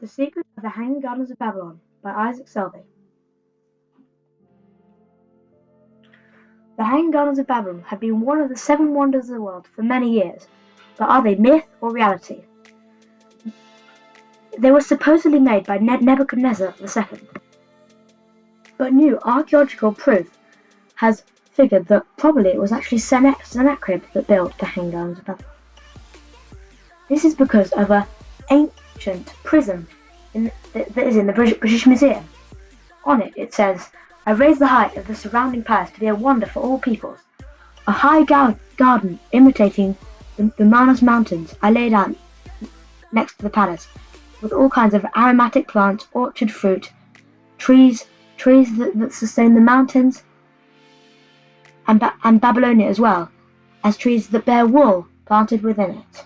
The Secret of the Hanging Gardens of Babylon by Isaac Selvey. The Hanging Gardens of Babylon have been one of the 7 wonders of the world for many years, but are they myth or reality? They were supposedly made by Nebuchadnezzar II, but new archaeological proof has figured that probably it was actually Sennacherib that built the Hanging Gardens of Babylon. This is because of an ancient prism that is in the British Museum. On it, it says, "I raised the height of the surrounding palace to be a wonder for all peoples. A high garden imitating the Manus Mountains I laid out next to the palace, with all kinds of aromatic plants, orchard fruit, trees that sustain the mountains, and Babylonia as well, as trees that bear wool planted within it."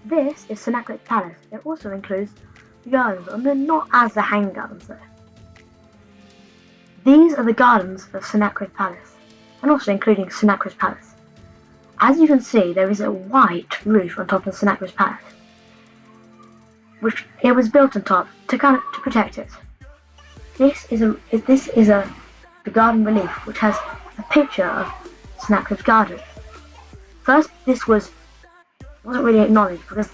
This is Sennacherib's palace. It also includes the gardens, and they're not as the Hanging Gardens though. These are the gardens of Sennacherib's palace, and also including Sennacherib's palace. As you can see, there is a white roof on top of Sennacherib's palace, which it was built on top to protect it. This is the garden relief, which has a picture of Sennacherib's garden. First, this wasn't really acknowledged because,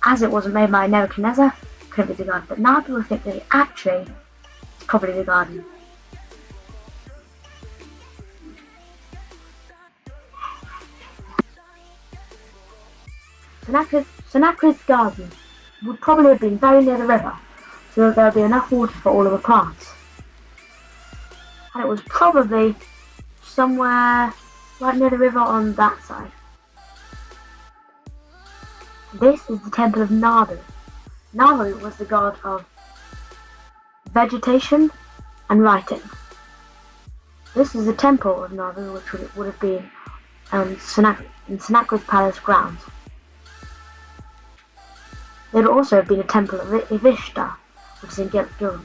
as it wasn't made by Nebuchadnezzar, it couldn't be the garden. But now people think that it's probably the garden. Sennacherib's garden would probably have been very near the river, so that there would be enough water for all of the plants. And it was probably somewhere right near the river on that side. This is the temple of Nabu. Nabu was the god of vegetation and writing. This is the temple of Nabu, which would have been in Sennacherib's palace grounds. There would also have been a temple of Ishtar, which is in Gilgal.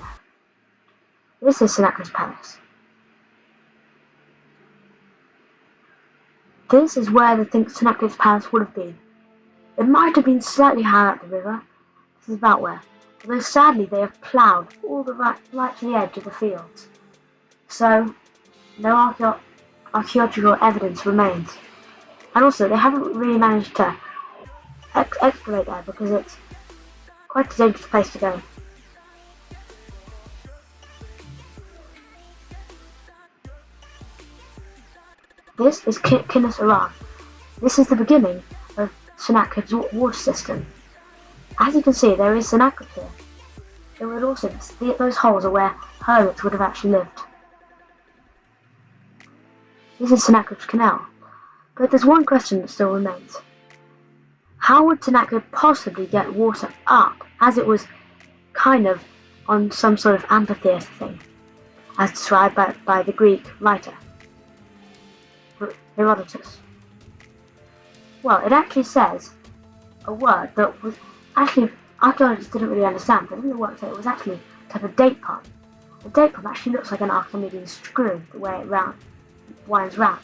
This is Sennacherib's palace. This is where they think Sennacherib's palace would have been. It might have been slightly higher up the river. This is about where. Although sadly they have ploughed all the right to the edge of the fields. So no archaeological evidence remains. And also they haven't really managed to excavate there because it's quite a dangerous place to go. This is Kinnis Iran. This is the beginning of Sennacherib's water system. As you can see, there is Sennacherib here. There would also be those holes are where hermits would have actually lived. This is Sennacherib's canal. But there's one question that still remains. How would Sennacherib possibly get water up, as it was kind of on some sort of amphitheatre thing, as described by the Greek writer Herodotus? Well, it actually says a word that was actually archaeologists didn't really understand, but in the work it was actually a type of date palm. A date palm actually looks like an Archimedes screw, the way it winds round.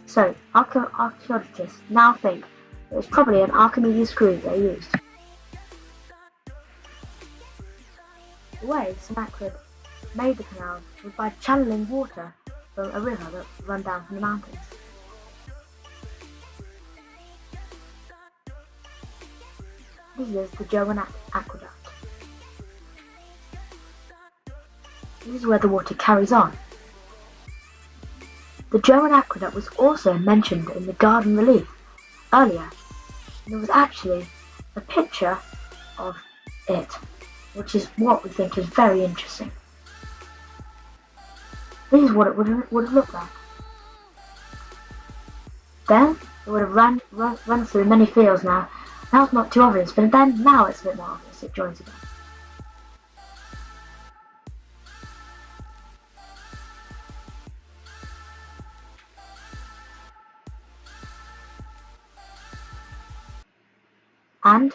So archaeologists now think it was probably an Archimedes screw they used. The way Sennacherib made the canal was by channeling water from a river that ran down from the mountains. This is the German aqueduct. This is where the water carries on. The German aqueduct was also mentioned in the garden relief earlier. There was actually a picture of it, which is what we think is very interesting. This is what it would have looked like. Then it would have run through many fields now. Now it's not too obvious, but then now it's a bit more obvious. It joins again. And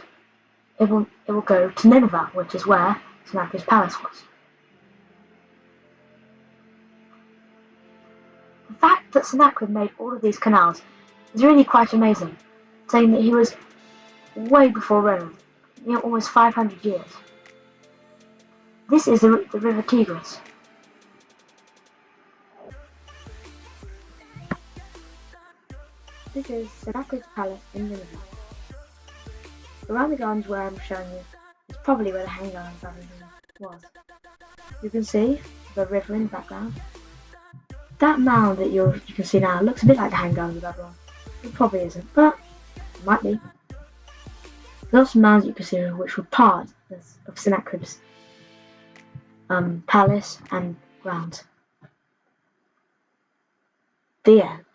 it will go to Nineveh, which is where Sennacherib's palace was. The fact that Sennacherib made all of these canals It's really quite amazing, saying that he was way before Rome, almost 500 years. This is the River Tigris. This is Sennacherib's palace in Nineveh. Around the gardens where I'm showing you is probably where the Hanging Gardens of Babylon was. You can see the river in the background. That mound that you can see now looks a bit like the Hanging Gardens of Babylon. It probably isn't, but it might be. There's some mounds you can see which were part of Sennacherib's palace and grounds. The end.